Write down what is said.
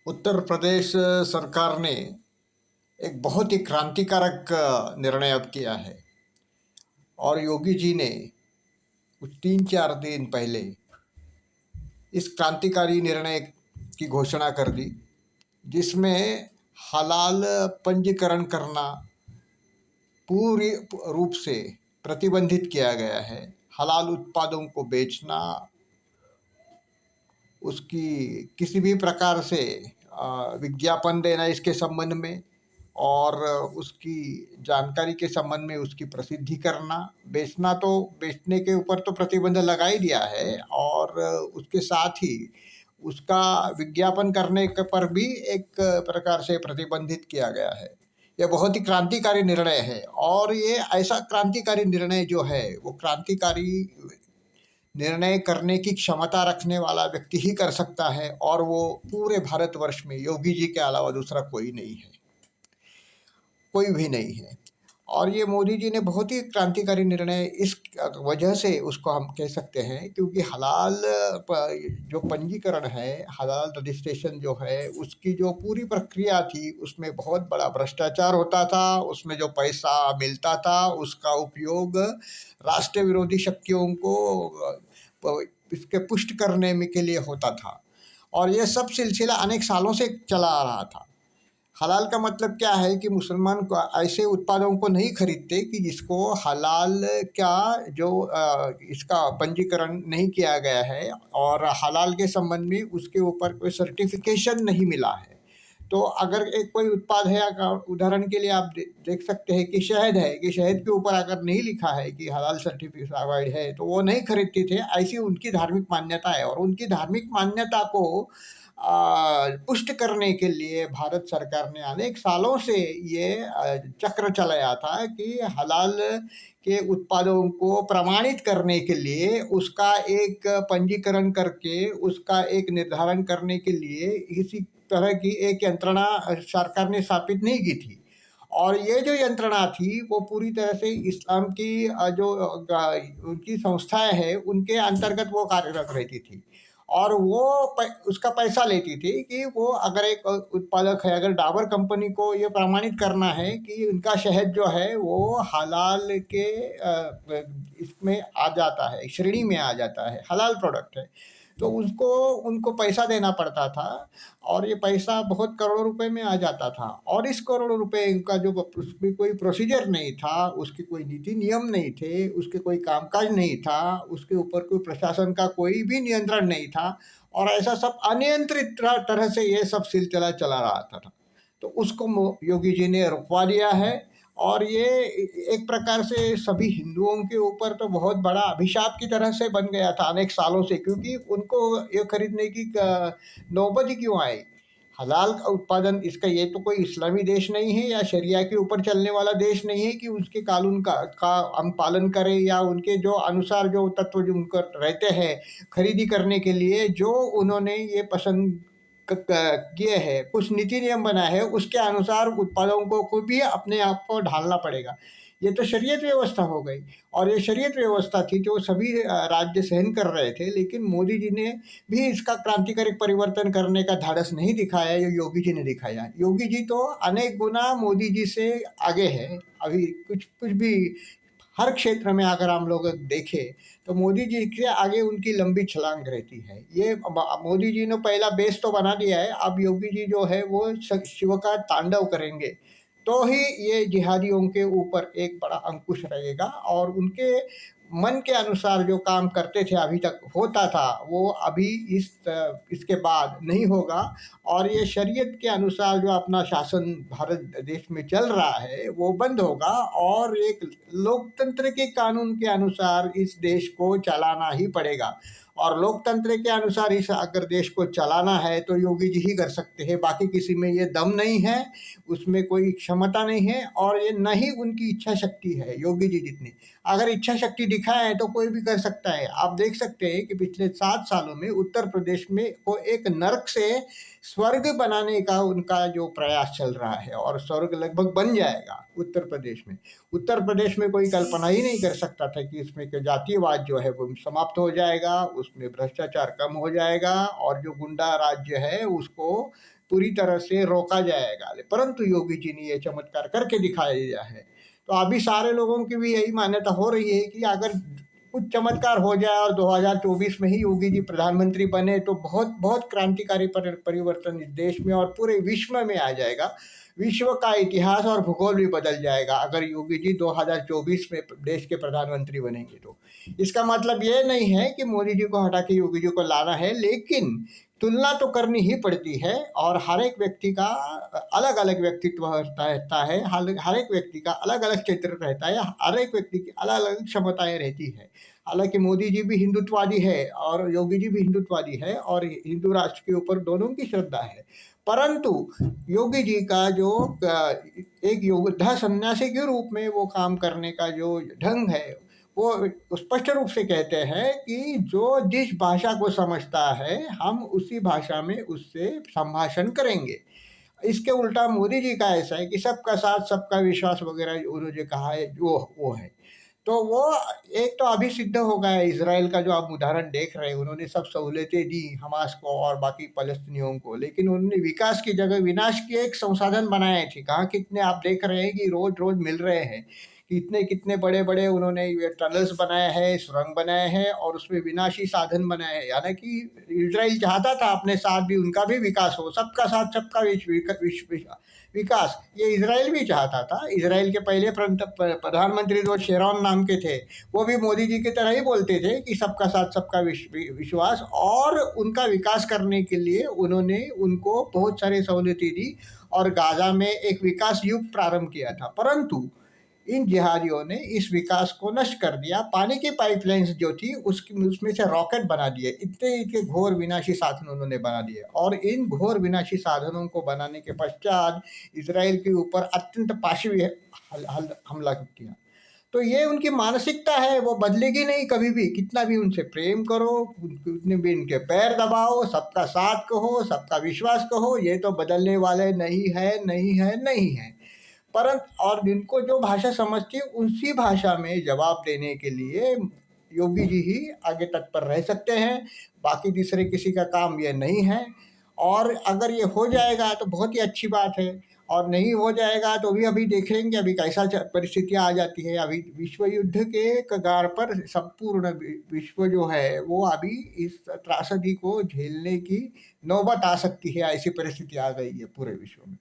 उत्तर प्रदेश सरकार ने एक बहुत ही क्रांतिकारक निर्णय अब किया है। और योगी जी ने कुछ 3-4 दिन पहले इस क्रांतिकारी निर्णय की घोषणा कर दी, जिसमें हलाल पंजीकरण करना पूरी रूप से प्रतिबंधित किया गया है। हलाल उत्पादों को बेचना, उसकी किसी भी प्रकार से विज्ञापन देना इसके संबंध में, और उसकी जानकारी के संबंध में उसकी प्रसिद्धि करना, बेचना तो बेचने के ऊपर तो प्रतिबंध लगा ही दिया है, और उसके साथ ही उसका विज्ञापन करने पर भी एक प्रकार से प्रतिबंधित किया गया है। यह बहुत ही क्रांतिकारी निर्णय है, और ये ऐसा क्रांतिकारी निर्णय जो है वो क्रांतिकारी निर्णय करने की क्षमता रखने वाला व्यक्ति ही कर सकता है, और वो पूरे भारतवर्ष में योगी जी के अलावा दूसरा कोई नहीं है, कोई भी नहीं है। और ये मोदी जी ने बहुत ही क्रांतिकारी निर्णय इस वजह से उसको हम कह सकते हैं, क्योंकि हलाल जो पंजीकरण है, हलाल रजिस्ट्रेशन जो है, उसकी जो पूरी प्रक्रिया थी उसमें बहुत बड़ा भ्रष्टाचार होता था। उसमें जो पैसा मिलता था उसका उपयोग राष्ट्र विरोधी शक्तियों को इसके पुष्ट करने में के लिए होता था, और ये सब सिलसिला अनेक सालों से चला आ रहा था। हलाल का मतलब क्या है कि मुसलमान को ऐसे उत्पादों को नहीं खरीदते कि जिसको हलाल का जो इसका पंजीकरण नहीं किया गया है, और हलाल के संबंध में उसके ऊपर कोई सर्टिफिकेशन नहीं मिला है। तो अगर एक कोई उत्पाद है, अगर उदाहरण के लिए आप देख सकते हैं कि शहद है, कि शहद के ऊपर अगर नहीं लिखा है कि हलाल सर्टिफाइड है, तो वो नहीं खरीदते थे। ऐसी उनकी धार्मिक मान्यता है, और उनकी धार्मिक मान्यता को पुष्ट करने के लिए भारत सरकार ने अनेक सालों से ये चक्र चलाया था कि हलाल के उत्पादों को प्रमाणित करने के लिए उसका एक पंजीकरण करके उसका एक निर्धारण करने के लिए इसी तरह की एक यंत्रणा सरकार ने स्थापित नहीं की थी। और ये जो यंत्रणा थी वो पूरी तरह से इस्लाम की जो उनकी संस्थाएं हैं उनके अंतर्गत वो कार्यरत रहती थी, और वो उसका पैसा लेती थी कि वो अगर एक उत्पादक है, अगर डाबर कंपनी को ये प्रमाणित करना है कि उनका शहद जो है वो हलाल के इसमें आ जाता है, श्रेणी में आ जाता है, हलाल प्रोडक्ट है, तो उसको उनको पैसा देना पड़ता था। और ये पैसा बहुत करोड़ों रुपए में आ जाता था, और इस करोड़ों रुपए का जो उसमें कोई प्रोसीजर नहीं था, उसके कोई नीति नियम नहीं थे, उसके कोई कामकाज नहीं था, उसके ऊपर कोई प्रशासन का कोई भी नियंत्रण नहीं था, और ऐसा सब अनियंत्रित तरह से ये सब सिलसिला चला रहा था। तो उसको योगी जी ने रुकवा दिया है। और ये एक प्रकार से सभी हिंदुओं के ऊपर तो बहुत बड़ा अभिशाप की तरह से बन गया था अनेक सालों से, क्योंकि उनको ये खरीदने की नौबत ही क्यों आई। हलाल का उत्पादन, इसका ये तो कोई इस्लामी देश नहीं है या शरिया के ऊपर चलने वाला देश नहीं है कि उसके कानून का हम पालन करें, या उनके जो अनुसार जो तत्व जो उनको रहते हैं खरीदी करने के लिए, जो उन्होंने ये पसंद किए हैं, कुछ नीति नियम बनाए हैं, उसके अनुसार उत्पादों को भी अपने आप को ढालना पड़ेगा। ये तो शरीयत व्यवस्था हो गई, और ये शरीयत व्यवस्था थी जो सभी राज्य सहन कर रहे थे, लेकिन मोदी जी ने भी इसका क्रांतिकारी परिवर्तन करने का धाड़स नहीं दिखाया, ये योगी जी ने दिखाया। योगी जी तो अनेक गुना मोदी जी से आगे है। अभी कुछ कुछ भी हर क्षेत्र में अगर हम लोग देखें तो मोदी जी के आगे उनकी लंबी छलांग रहती है। ये मोदी जी ने पहला बेस तो बना दिया है, अब योगी जी जो है वो शिव का तांडव करेंगे, तो ही ये जिहादियों के ऊपर एक बड़ा अंकुश रहेगा, और उनके मन के अनुसार जो काम करते थे अभी तक होता था, वो अभी इसके बाद नहीं होगा। और ये शरीयत के अनुसार जो अपना शासन भारत देश में चल रहा है वो बंद होगा, और एक लोकतंत्र के कानून के अनुसार इस देश को चलाना ही पड़ेगा। और लोकतंत्र के अनुसार इस अगर देश को चलाना है तो योगी जी ही कर सकते हैं, बाकी किसी में ये दम नहीं है, उसमें कोई क्षमता नहीं है, और ये न ही उनकी इच्छा शक्ति है योगी जी जितनी। अगर इच्छा शक्ति दिखाए तो कोई भी कर सकता है। आप देख सकते हैं कि पिछले 7 सालों में उत्तर प्रदेश में को एक नरक से स्वर्ग बनाने का उनका जो प्रयास चल रहा है, और स्वर्ग लगभग बन जाएगा उत्तर प्रदेश में। उत्तर प्रदेश में कोई कल्पना ही नहीं कर सकता था कि इसमें के जातिवाद जो है वो समाप्त हो जाएगा, उसमें भ्रष्टाचार कम हो जाएगा, और जो गुंडा राज्य है उसको पूरी तरह से रोका जाएगा। परंतु योगी जी ने ये चमत्कार करके दिखाया है। तो अभी सारे लोगों की भी यही मान्यता हो रही है कि अगर कुछ चमत्कार हो जाए और 2024 में ही योगी जी प्रधानमंत्री बने तो बहुत बहुत क्रांतिकारी परिवर्तन इस देश में और पूरे विश्व में आ जाएगा। विश्व का इतिहास और भूगोल भी बदल जाएगा अगर योगी जी 2024 में देश के प्रधानमंत्री बनेंगे तो। इसका मतलब ये नहीं है कि मोदी जी को हटा के योगी जी को लाना है, लेकिन तुलना तो करनी ही पड़ती है और हर एक व्यक्ति का अलग अलग व्यक्तित्व रहता है, हर एक व्यक्ति का अलग अलग क्षेत्र रहता है, हर एक व्यक्ति की अलग अलग क्षमताएं रहती है। हालांकि मोदी जी भी हिंदुत्ववादी है और योगी जी भी हिंदुत्ववादी है और हिंदू राष्ट्र के ऊपर दोनों की श्रद्धा है। परंतु योगी जी का जो एक योद्धा सन्यासी के रूप में वो काम करने का जो ढंग है, वो स्पष्ट रूप से कहते हैं कि जो जिस भाषा को समझता है हम उसी भाषा में उससे संभाषण करेंगे। इसके उल्टा मोदी जी का ऐसा है कि सबका साथ सबका विश्वास वगैरह उन्होंने कहा है, वो है। तो वो एक तो अभी सिद्ध हो गया है, इसराइल का जो आप उदाहरण देख रहे हैं, उन्होंने सब सहूलियतें दी हमास को और बाकी फलस्तीनियों को, लेकिन उन्होंने विकास की जगह विनाश के एक संसाधन बनाए थे। कहाँ कितने आप देख रहे हैं कि रोज रोज मिल रहे हैं, कितने कितने बड़े बड़े उन्होंने ये टनल्स बनाए हैं, सुरंग बनाए हैं और उसमें विनाशी साधन बनाए हैं। यानी कि इसराइल चाहता था अपने साथ भी उनका भी विकास हो, सबका साथ सबका विकास ये इसराइल भी चाहता था। इसराइल के पहले प्रधानमंत्री जो शेरॉन नाम के थे, वो भी मोदी जी की तरह ही बोलते थे कि सबका साथ सबका विश्वास, और उनका विकास करने के लिए उन्होंने उनको बहुत सारी सहूलियतें दी और गाजा में एक विकास युग प्रारंभ किया था। परंतु इन जिहादियों ने इस विकास को नष्ट कर दिया। पानी की पाइपलाइंस जो थी उसमें से रॉकेट बना दिए, इतने इतने घोर विनाशी साधन उन्होंने बना दिए और इन घोर विनाशी साधनों को बनाने के पश्चात इसराइल के ऊपर अत्यंत पाशवी हमला किया। तो ये उनकी मानसिकता है, वो बदलेगी नहीं कभी भी, कितना भी उनसे प्रेम करो, उतने भी इनके पैर दबाओ, सबका साथ कहो, सबका विश्वास कहो, ये तो बदलने वाले नहीं है, नहीं है, नहीं है। परंतु और जिनको जो भाषा समझती है उसी भाषा में जवाब देने के लिए योगी जी ही आगे तत्पर रह सकते हैं, बाकी दूसरे किसी का काम ये नहीं है। और अगर ये हो जाएगा तो बहुत ही अच्छी बात है, और नहीं हो जाएगा तो भी अभी देखेंगे अभी कैसा परिस्थितियां आ जाती है। अभी विश्व युद्ध के कगार पर संपूर्ण विश्व जो है वो अभी इस त्रासदी को झेलने की नौबत आ सकती है, ऐसी परिस्थिति आ गई है पूरे विश्व में।